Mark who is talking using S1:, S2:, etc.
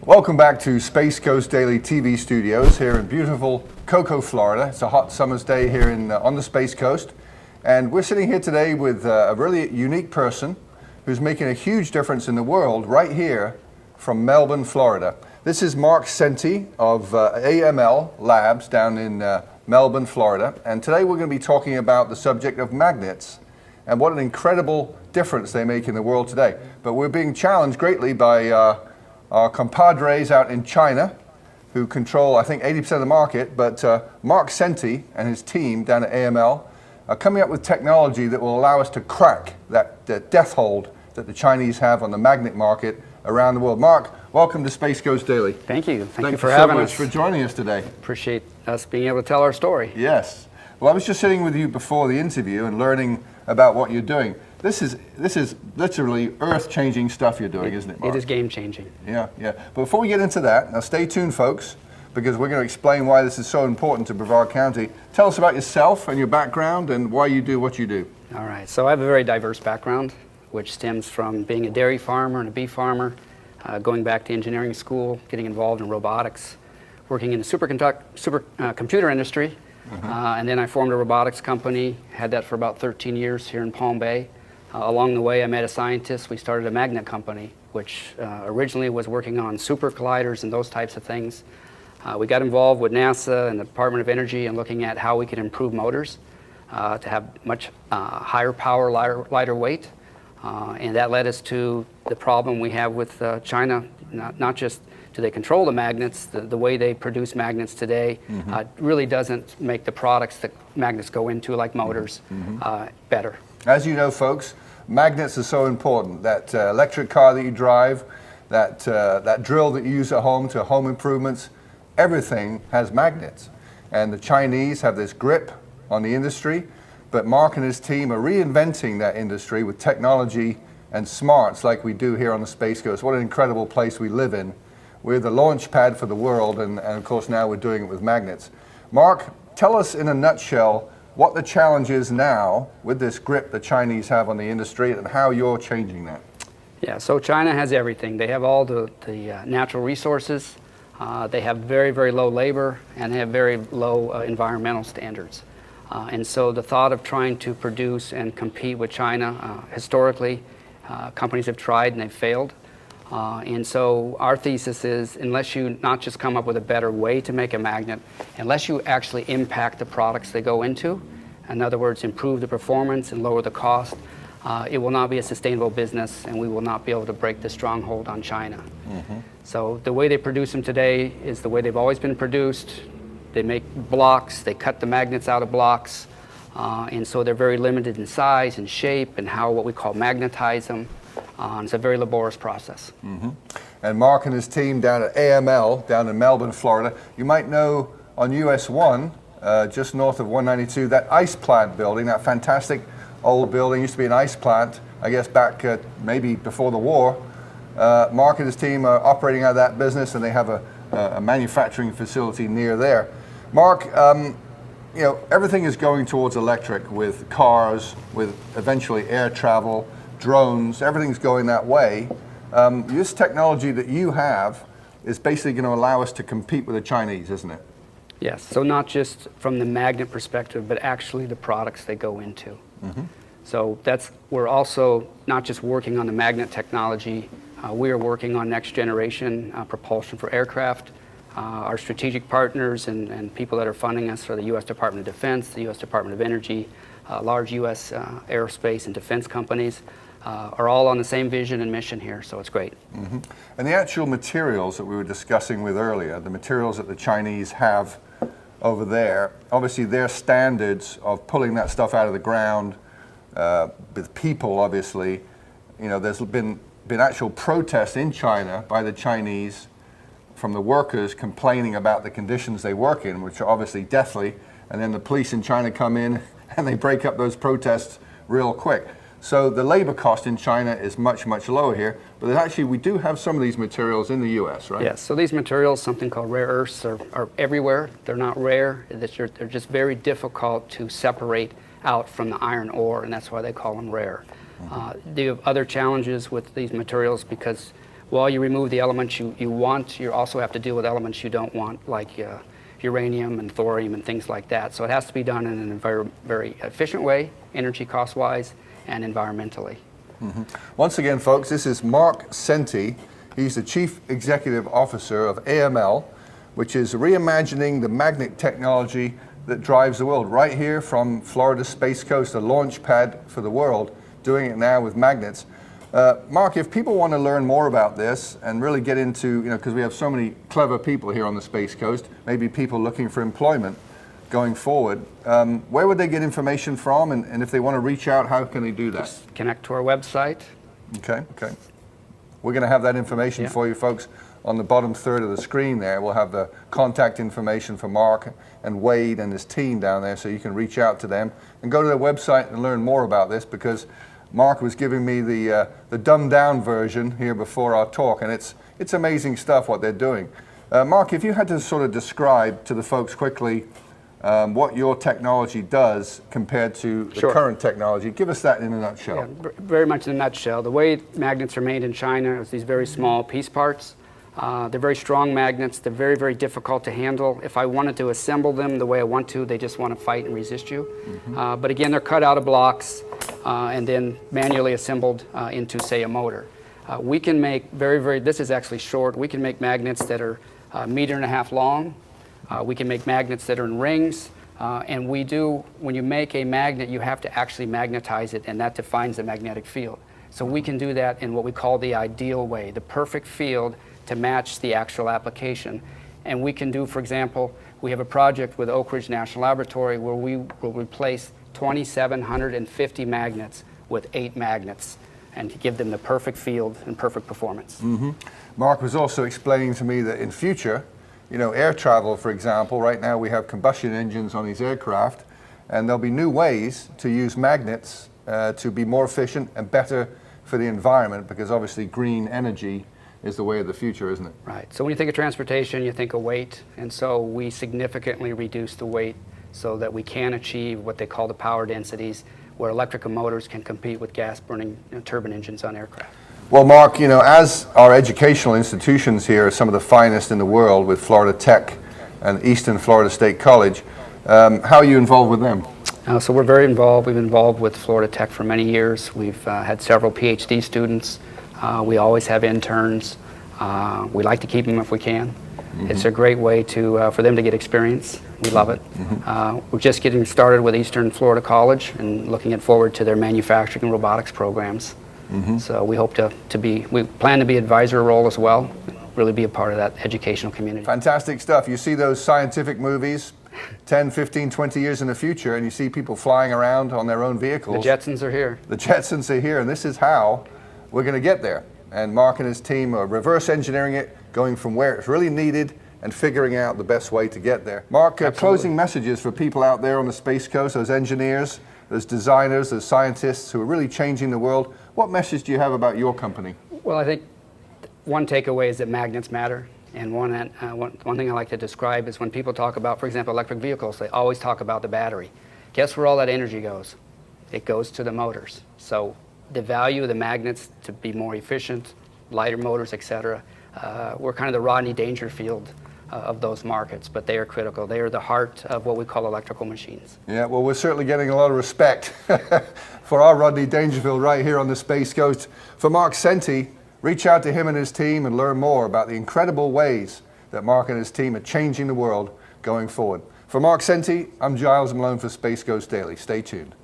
S1: Welcome back to Space Coast Daily TV studios here in beautiful Cocoa, Florida. It's a hot summer's day here on the Space Coast. And we're sitting here today with a really unique person who's making a huge difference in the world right here from Melbourne, Florida. This is Mark Senti of AML Labs down in Melbourne, Florida. And today we're going to be talking about the subject of magnets and what an incredible difference they make in the world today. But we're being challenged greatly by our compadres out in China, who control, I think, 80% of the market, but Mark Senti and his team down at AML are coming up with technology that will allow us to crack that death hold that the Chinese have on the magnet market around the world. Mark, welcome to Space Coast Daily.
S2: Thank you. Thank you for having us.
S1: Thank you so much for joining us today.
S2: Appreciate us being able to tell our story.
S1: Yes. Well, I was just sitting with you before the interview and learning about what you're doing. This is literally earth-changing stuff you're doing, isn't it, Mark?
S2: It is game-changing.
S1: Yeah. But before we get into that, now stay tuned, folks, because we're going to explain why this is so important to Brevard County. Tell us about yourself and your background and why you do what you do.
S2: All right. So I have a very diverse background, which stems from being a dairy farmer and a bee farmer, going back to engineering school, getting involved in robotics, working in the supercomputer industry, and then I formed a robotics company, had that for about 13 years here in Palm Bay. Along the way, I met a scientist. We started a magnet company, which originally was working on super colliders and those types of things. We got involved with NASA and the Department of Energy and looking at how we could improve motors to have much higher power, lighter weight. And that led us to the problem we have with China. Not just do they control the magnets, the way they produce magnets today really doesn't make the products that magnets go into, like motors, better.
S1: As you know, folks, magnets are so important. That electric car that you drive, that drill that you use at home to home improvements, everything has magnets. And the Chinese have this grip on the industry, but Mark and his team are reinventing that industry with technology and smarts like we do here on the Space Coast. What an incredible place we live in. We're the launch pad for the world, and of course now we're doing it with magnets. Mark, tell us in a nutshell what the challenge is now with this grip the Chinese have on the industry and how you're changing that.
S2: Yeah, so China has everything. They have all the natural resources. They have very, very low labor, and they have very low environmental standards. And so the thought of trying to produce and compete with China, historically, companies have tried and they've failed. And so our thesis is, unless you not just come up with a better way to make a magnet, unless you actually impact the products they go into, in other words, improve the performance and lower the cost, it will not be a sustainable business, and we will not be able to break the stronghold on China. So the way they produce them today is the way they've always been produced. They make blocks, they cut the magnets out of blocks, and so they're very limited in size and shape and how what we call magnetize them. It's a very laborious process.
S1: And Mark and his team down at AML, down in Melbourne, Florida, you might know on US 1, just north of 192, that ice plant building, that fantastic old building, used to be an ice plant, I guess back maybe before the war. Mark and his team are operating out of that business, and they have a manufacturing facility near there. Mark, you know, everything is going towards electric with cars, with eventually air travel, drones, everything's going that way. This technology that you have is basically going to allow us to compete with the Chinese, isn't it?
S2: Yes, so not just from the magnet perspective, but actually the products they go into. So we're also not just working on the magnet technology, we are working on next generation propulsion for aircraft. Our strategic partners and people that are funding us are the U.S. Department of Defense, the U.S. Department of Energy, large U.S. aerospace and defense companies, are all on the same vision and mission here, so it's great. And
S1: the actual materials that we were discussing with earlier, the materials that the Chinese have over there, obviously their standards of pulling that stuff out of the ground, with people obviously, you know, there's been actual protests in China by the Chinese from the workers complaining about the conditions they work in, which are obviously deathly, and then the police in China come in and they break up those protests real quick. So the labor cost in China is much, much lower here, but actually we do have some of these materials in the U.S., right?
S2: Yes, so these materials, something called rare earths, are everywhere. They're not rare, they're just very difficult to separate out from the iron ore, and that's why they call them rare. They have other challenges with these materials because While you remove the elements you want, you also have to deal with elements you don't want, like uranium and thorium and things like that. So it has to be done in a very, very efficient way, energy cost-wise and environmentally.
S1: Once again, folks, this is Mark Senti. He's the Chief Executive Officer of AML, which is reimagining the magnet technology that drives the world. Right here from Florida Space Coast, a launch pad for the world, doing it now with magnets. Mark, if people want to learn more about this and really get into, because we have so many clever people here on the Space Coast, maybe people looking for employment going forward, where would they get information from? And if they want to reach out, how can they do that?
S2: Just connect to our website.
S1: Okay. We're going to have that information for you folks on the bottom third of the screen there. We'll have the contact information for Mark and Wade and his team down there, so you can reach out to them and go to their website and learn more about this, because Mark was giving me the dumbed down version here before our talk, and it's amazing stuff what they're doing. Mark, if you had to sort of describe to the folks quickly what your technology does compared to the current technology, give us that in a nutshell.
S2: Yeah, very much in a nutshell. The way magnets are made in China is these very small piece parts. They're very strong magnets. They're very, very difficult to handle. If I wanted to assemble them the way I want to, they just want to fight and resist you. But again, they're cut out of blocks and then manually assembled into, say, a motor. We can make this is actually short, we can make magnets that are 1.5 meters long. We can make magnets that are in rings. And when you make a magnet, you have to actually magnetize it, and that defines the magnetic field. So we can do that in what we call the ideal way, the perfect field to match the actual application. And we can do, for example, we have a project with Oak Ridge National Laboratory where we will replace 2,750 magnets with 8 magnets and to give them the perfect field and perfect performance.
S1: Mark was also explaining to me that in future, air travel, for example, right now we have combustion engines on these aircraft, and there'll be new ways to use magnets to be more efficient and better for the environment, because obviously green energy is the way of the future, isn't it?
S2: Right. So when you think of transportation, you think of weight, and so we significantly reduce the weight so that we can achieve what they call the power densities, where electrical motors can compete with gas-burning turbine engines on aircraft.
S1: Well, Mark, as our educational institutions here are some of the finest in the world with Florida Tech and Eastern Florida State College, how are you involved with them?
S2: So we're very involved. We've been involved with Florida Tech for many years. We've had several PhD students. We always have interns. We like to keep them if we can. It's a great way for them to get experience. We love it. We're just getting started with Eastern Florida College and looking forward to their manufacturing and robotics programs. So we hope we plan to be advisor role as well, really be a part of that educational community.
S1: Fantastic stuff. You see those scientific movies 10, 15, 20 years in the future, and you see people flying around on their own vehicles.
S2: The Jetsons are here.
S1: The Jetsons are here, and this is how we're going to get there. And Mark and his team are reverse engineering it, going from where it's really needed and figuring out the best way to get there. Mark, closing messages for people out there on the Space Coast, those engineers, those designers, those scientists who are really changing the world. What message do you have about your company?
S2: Well, I think one takeaway is that magnets matter. And one thing I like to describe is when people talk about, for example, electric vehicles, they always talk about the battery. Guess where all that energy goes? It goes to the motors. So the value of the magnets to be more efficient, lighter motors, etc. We're kind of the Rodney Dangerfield of those markets, but they are critical. They are the heart of what we call electrical machines.
S1: Yeah, well, we're certainly getting a lot of respect for our Rodney Dangerfield right here on the Space Coast. For Mark Senti, reach out to him and his team and learn more about the incredible ways that Mark and his team are changing the world going forward. For Mark Senti, I'm Giles Malone for Space Coast Daily. Stay tuned.